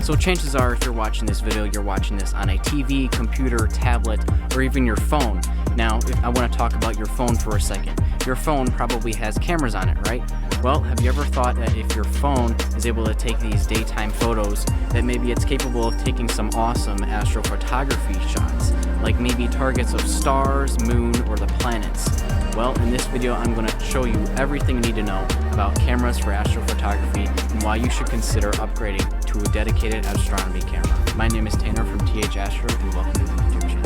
So chances are, if you're watching this video, you're watching this on a TV, computer, tablet, or even your phone. Now, I want to talk about your phone for a second. Your phone probably has cameras on it, right? Well, have you ever thought that if your phone is able to take these daytime photos, that maybe it's capable of taking some awesome astrophotography shots, like maybe targets of stars, moon, or the planets? Well, in this video, I'm going to show you everything you need to know about cameras for astrophotography and why you should consider upgrading to a dedicated astronomy camera. My name is Tanner from TH Astro, and welcome to the YouTube channel.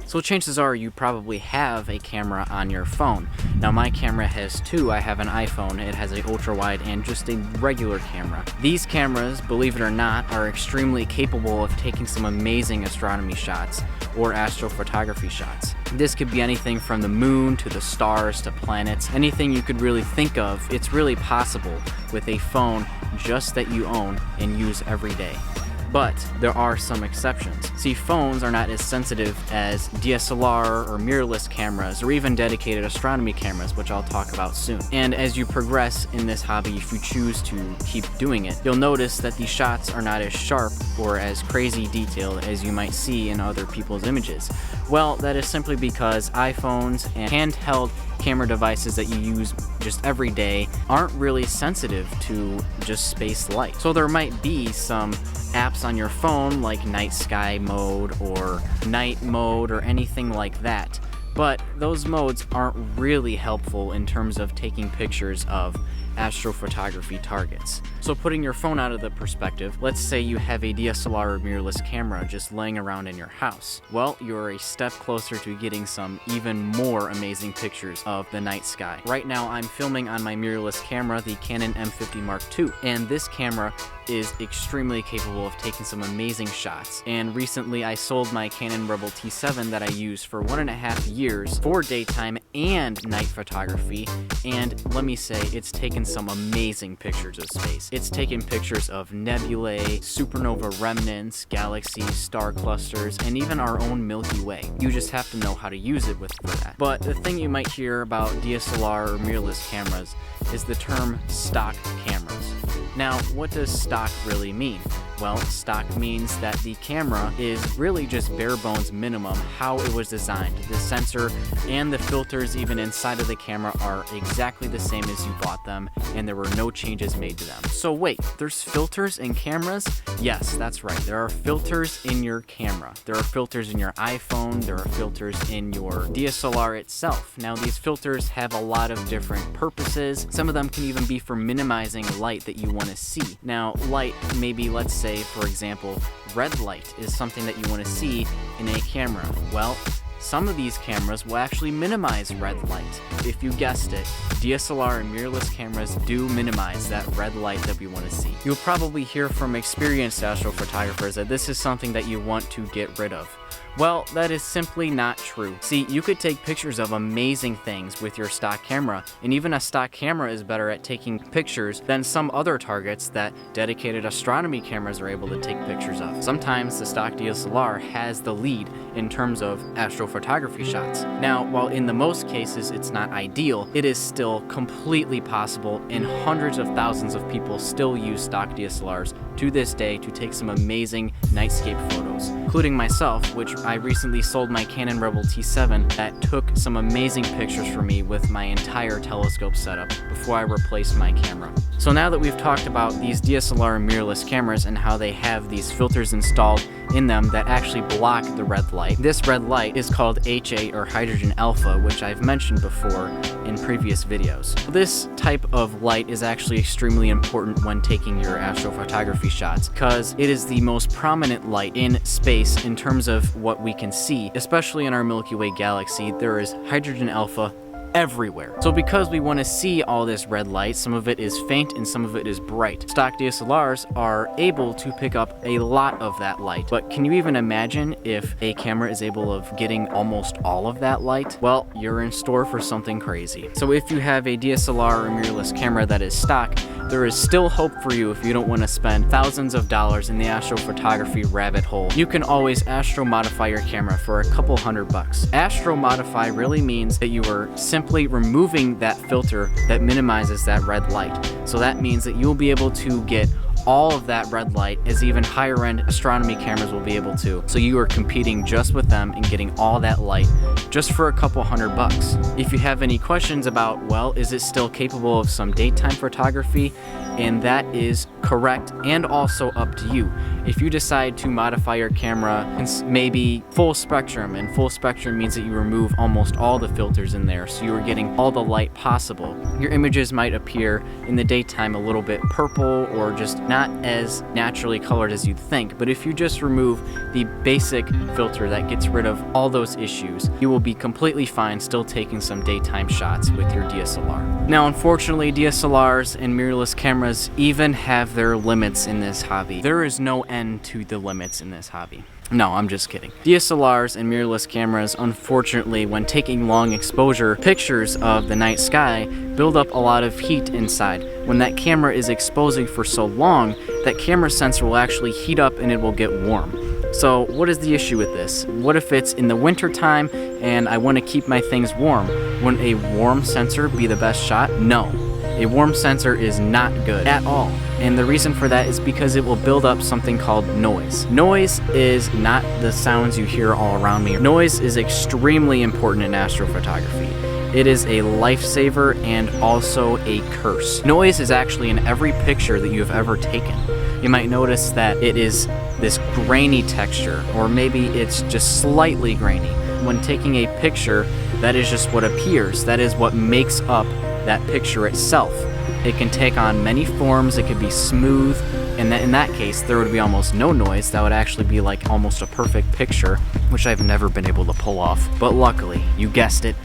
So chances are you probably have a camera on your phone. Now my camera has two. I have an iPhone. It has an ultra wide and just a regular camera. These cameras, believe it or not, are extremely capable of taking some amazing astronomy shots or astrophotography shots. This could be anything from the moon to the stars to planets. Anything you could really think of, it's really possible with a phone just that you own and use every day. But there are some exceptions. See, phones are not as sensitive as DSLR or mirrorless cameras or even dedicated astronomy cameras, which I'll talk about soon. And as you progress in this hobby, if you choose to keep doing it, you'll notice that these shots are not as sharp or as crazy detailed as you might see in other people's images. Well, that is simply because iPhones and handheld camera devices that you use just every day aren't really sensitive to just space light. So there might be some apps on your phone like night sky mode or night mode or anything like that, but those modes aren't really helpful in terms of taking pictures of astrophotography targets. So putting your phone out of the perspective, let's say you have a DSLR or mirrorless camera just laying around in your house. Well, you're a step closer to getting some even more amazing pictures of the night sky. Right now I'm filming on my mirrorless camera, the Canon M50 Mark II, and this camera is extremely capable of taking some amazing shots. And recently I sold my Canon Rebel T7 that I used for 1.5 years for daytime and night photography, and let me say, it's taken some amazing pictures of space. It's taken pictures of nebulae, supernova remnants, galaxies, star clusters, and even our own Milky Way. You just have to know how to use it for that. But the thing you might hear about DSLR or mirrorless cameras is the term stock cameras. Now, what does stock really mean? Well, stock means that the camera is really just bare bones minimum how it was designed. The sensor and the filters even inside of the camera are exactly the same as you bought them, and there were no changes made to them. So wait, there's filters in cameras? Yes, that's right. There are filters in your camera. There are filters in your iPhone. There are filters in your DSLR itself. Now, these filters have a lot of different purposes. Some of them can even be for minimizing light that you want to see. Now, light, maybe let's say, for example, red light is something that you want to see in a camera. Well, some of these cameras will actually minimize red light. If you guessed it, DSLR and mirrorless cameras do minimize that red light that we want to see. You'll probably hear from experienced astrophotographers that this is something that you want to get rid of. Well, that is simply not true. See, you could take pictures of amazing things with your stock camera, and even a stock camera is better at taking pictures than some other targets that dedicated astronomy cameras are able to take pictures of. Sometimes the stock DSLR has the lead in terms of astrophotography shots. Now, while in the most cases it's not ideal, it is still completely possible, and hundreds of thousands of people still use stock DSLRs to this day to take some amazing nightscape photos, including myself, which I recently sold my Canon Rebel T7 that took some amazing pictures for me with my entire telescope setup before I replaced my camera. So now that we've talked about these DSLR and mirrorless cameras and how they have these filters installed in them that actually block the red light, this red light is called HA or hydrogen alpha, which I've mentioned before in previous videos. This type of light is actually extremely important when taking your astrophotography shots because it is the most prominent light in space in terms of what we can see. Especially in our Milky Way galaxy, there is hydrogen alpha everywhere. So because we want to see all this red light, some of it is faint and some of it is bright. Stock DSLRs are able to pick up a lot of that light. But can you even imagine if a camera is able of getting almost all of that light? Well, you're in store for something crazy. So if you have a DSLR or mirrorless camera that is stock, there is still hope for you if you don't want to spend thousands of dollars in the astrophotography rabbit hole. You can always astro modify your camera for a couple $100. Astro modify really means that you are simply removing that filter that minimizes that red light. So that means that you'll be able to get all of that red light as even higher end astronomy cameras will be able to. So you are competing just with them and getting all that light just for a couple $100. If you have any questions about, well, is it still capable of some daytime photography? And that is correct and also up to you. If you decide to modify your camera maybe full spectrum, and full spectrum means that you remove almost all the filters in there, so you are getting all the light possible. Your images might appear in the daytime a little bit purple or just not as naturally colored as you'd think, but if you just remove the basic filter that gets rid of all those issues, you will be completely fine still taking some daytime shots with your DSLR. Now, unfortunately, DSLRs and mirrorless cameras even have their limits in this hobby. There is no end to the limits in this hobby. No, I'm just kidding. DSLRs and mirrorless cameras, unfortunately, when taking long exposure pictures of the night sky, build up a lot of heat inside. When that camera is exposing for so long, that camera sensor will actually heat up and it will get warm. So what is the issue with this? What if it's in the winter time and I want to keep my things warm? Wouldn't a warm sensor be the best shot? No. A warm sensor is not good at all. And the reason for that is because it will build up something called noise. Noise is not the sounds you hear all around me. Noise is extremely important in astrophotography. It is a lifesaver and also a curse. Noise is actually in every picture that you have ever taken. You might notice that it is this grainy texture, or maybe it's just slightly grainy. When taking a picture, that is just what appears. That is what makes up that picture itself. It can take on many forms. It could be smooth, and in that case there would be almost no noise. That would actually be like almost a perfect picture, which I've never been able to pull off. But luckily, you guessed it,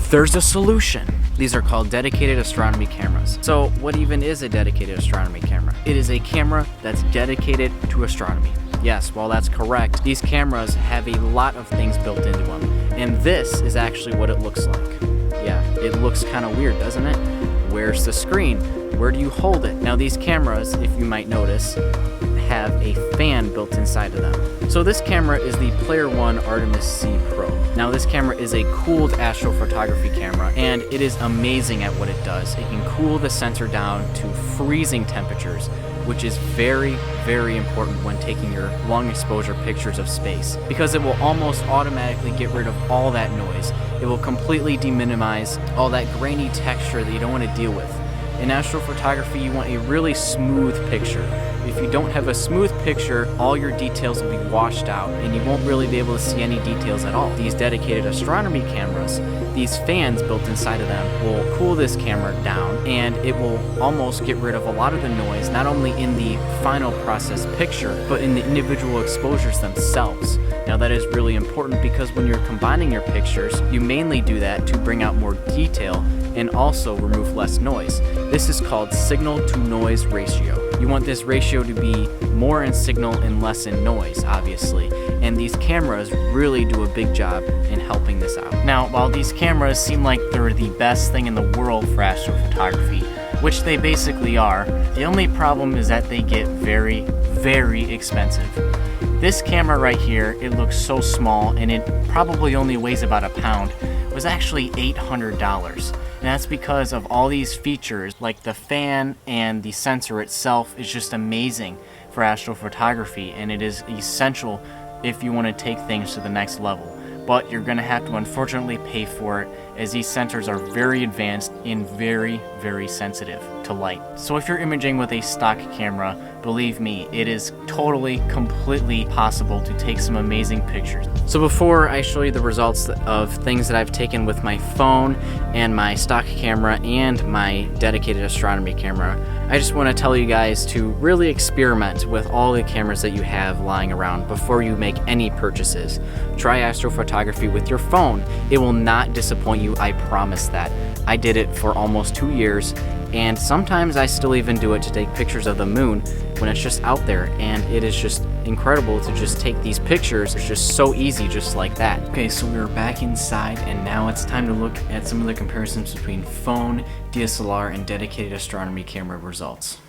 there's a solution. These are called dedicated astronomy cameras. So what even is a dedicated astronomy camera? It is a camera that's dedicated to astronomy. Yes, well, that's correct. These cameras have a lot of things built into them, and this is actually what it looks like. Yeah, it looks kind of weird, doesn't it? Where's the screen? Where do you hold it? Now, these cameras, if you might notice, have a fan built inside of them. So this camera is the Player One Artemis C Pro. Now, this camera is a cooled astrophotography camera, and it is amazing at what it does. It can cool the sensor down to freezing temperatures, which is very, very important when taking your long exposure pictures of space, because it will almost automatically get rid of all that noise. It will completely deminimize all that grainy texture that you don't want to deal with. In astrophotography, you want a really smooth picture. If you don't have a smooth picture, all your details will be washed out and you won't really be able to see any details at all. These dedicated astronomy cameras, these fans built inside of them will cool this camera down, and it will almost get rid of a lot of the noise, not only in the final process picture, but in the individual exposures themselves. Now, that is really important because when you're combining your pictures, you mainly do that to bring out more detail and also remove less noise. This is called signal to noise ratio. You want this ratio to be more in signal and less in noise, obviously, and these cameras really do a big job in helping this out. Now, while these cameras seem like they're the best thing in the world for astrophotography, which they basically are, the only problem is that they get very, very expensive. This camera right here, it looks so small and it probably only weighs about a pound, was actually $800. And that's because of all these features, like the fan and the sensor itself is just amazing for astrophotography, and it is essential if you want to take things to the next level. But you're going to have to unfortunately pay for it, as these sensors are very advanced and very, very sensitive to light. So if you're imaging with a stock camera, believe me, it is totally, completely possible to take some amazing pictures. So before I show you the results of things that I've taken with my phone and my stock camera and my dedicated astronomy camera, I just want to tell you guys to really experiment with all the cameras that you have lying around before you make any purchases. Try astrophotography with your phone. It will not disappoint you, I promise that. I did it for almost 2 years, and sometimes I still even do it to take pictures of the moon when it's just out there, and it is just incredible to just take these pictures. It's just so easy, just like that. Okay, so we're back inside, and now it's time to look at some of the comparisons between phone, DSLR, and dedicated astronomy camera results.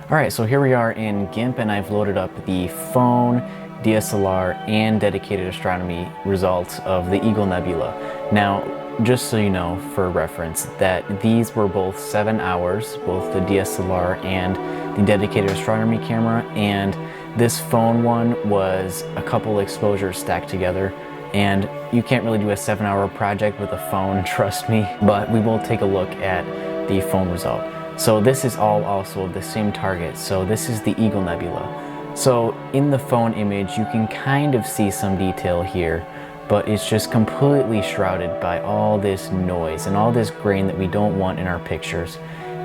Alright, so here we are in GIMP, and I've loaded up the phone, DSLR, and dedicated astronomy results of the Eagle Nebula. Now, just so you know, for reference, that these were both 7 hours, both the DSLR and the dedicated astronomy camera, and this phone one was a couple exposures stacked together, and you can't really do a 7-hour project with a phone, trust me, but we will take a look at the phone result. So this is all also the same target, so this is the Eagle Nebula. So in the phone image you can kind of see some detail here, but it's just completely shrouded by all this noise and all this grain that we don't want in our pictures.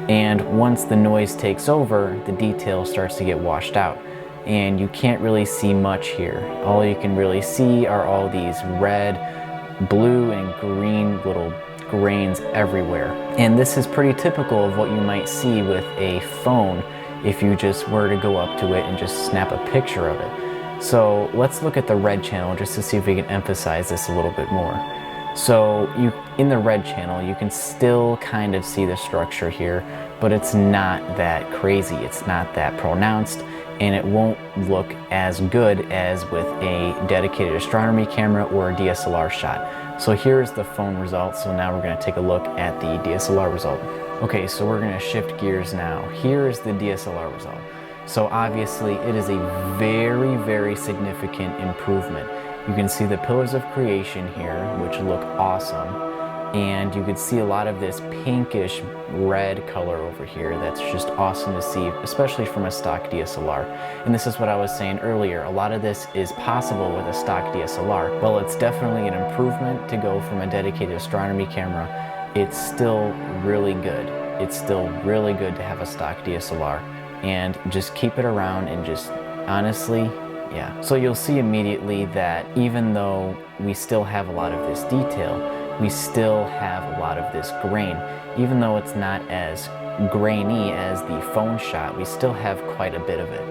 And once the noise takes over, the detail starts to get washed out, and you can't really see much here. All you can really see are all these red, blue, and green little grains everywhere. And this is pretty typical of what you might see with a phone if you just were to go up to it and just snap a picture of it. So let's look at the red channel just to see if we can emphasize this a little bit more. So in the red channel, you can still kind of see the structure here, but it's not that crazy. It's not that pronounced, and it won't look as good as with a dedicated astronomy camera or a DSLR shot. So here's the phone result. So now we're going to take a look at the DSLR result. Okay, so we're going to shift gears now. Here's the DSLR result. So obviously it is a very, very significant improvement. You can see the pillars of creation here, which look awesome. And you can see a lot of this pinkish red color over here that's just awesome to see, especially from a stock DSLR. And this is what I was saying earlier, a lot of this is possible with a stock DSLR. Well, it's definitely an improvement to go from a dedicated astronomy camera. It's still really good. It's still really good to have a stock DSLR. And just keep it around and just honestly, yeah. So you'll see immediately that even though we still have a lot of this detail, we still have a lot of this grain. Even though it's not as grainy as the phone shot, we still have quite a bit of it.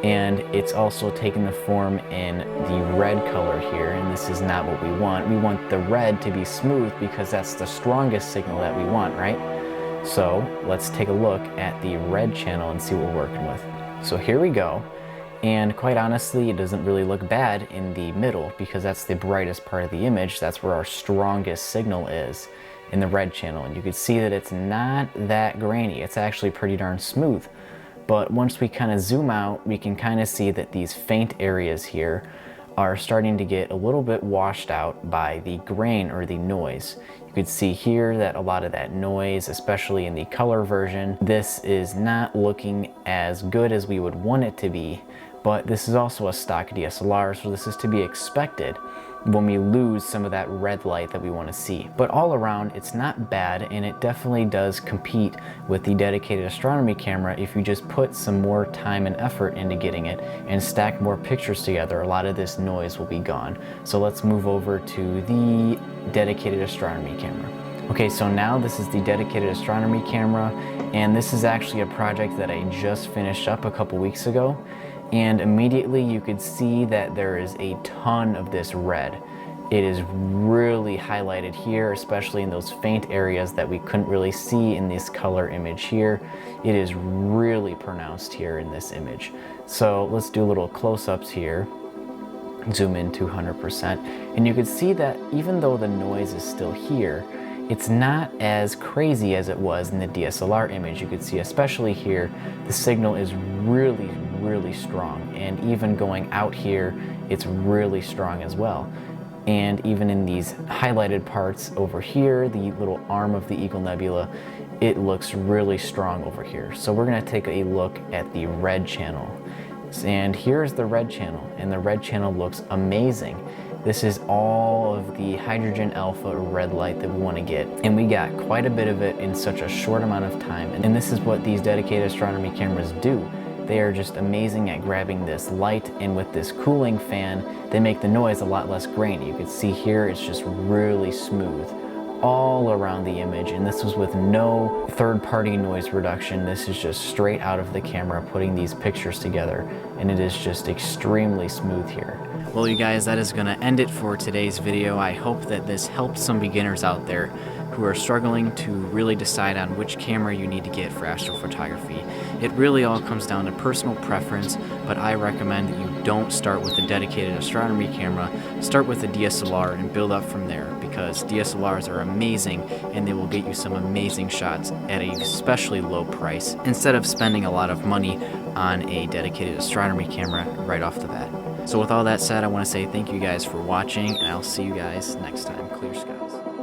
And it's also taken the form in the red color here, and this is not what we want. We want the red to be smooth because that's the strongest signal that we want, right? So let's take a look at the red channel and see what we're working with. So here we go, and quite honestly it doesn't really look bad in the middle because that's the brightest part of the image. That's where our strongest signal is, in the red channel, and you can see that it's not that grainy. It's actually pretty darn smooth. But once we kind of zoom out, we can kind of see that these faint areas here are starting to get a little bit washed out by the grain or the noise. You could see here that a lot of that noise, especially in the color version, this is not looking as good as we would want it to be, but this is also a stock DSLR, so this is to be expected when we lose some of that red light that we want to see. But all around, it's not bad, and it definitely does compete with the dedicated astronomy camera if you just put some more time and effort into getting it and stack more pictures together. A lot of this noise will be gone. So let's move over to the dedicated astronomy camera. Okay, so now this is the dedicated astronomy camera, and this is actually a project that I just finished up a couple weeks ago. And immediately you could see that there is a ton of this red. It is really highlighted here, especially in those faint areas that we couldn't really see in this color image here. It is really pronounced here in this image. So let's do little close-ups here. Zoom in to 100%. And you can see that even though the noise is still here, it's not as crazy as it was in the DSLR image. You could see, especially here, the signal is really, really strong. And even going out here, it's really strong as well. And even in these highlighted parts over here, the little arm of the Eagle Nebula, it looks really strong over here. So we're gonna take a look at the red channel. And here's the red channel, and the red channel looks amazing. This is all of the hydrogen alpha or red light that we want to get, and we got quite a bit of it in such a short amount of time. And this is what these dedicated astronomy cameras do. They are just amazing at grabbing this light, and with this cooling fan, they make the noise a lot less grainy. You can see here it's just really smooth all around the image, and this was with no third-party noise reduction. This is just straight out of the camera putting these pictures together, and it is just extremely smooth here. Well, you guys, that is going to end it for today's video. I hope that this helped some beginners out there who are struggling to really decide on which camera you need to get for astrophotography. It really all comes down to personal preference, but I recommend that you don't start with a dedicated astronomy camera. Start with a DSLR and build up from there, because DSLRs are amazing and they will get you some amazing shots at a especially low price, instead of spending a lot of money on a dedicated astronomy camera right off the bat. So with all that said, I want to say thank you guys for watching, and I'll see you guys next time. Clear skies.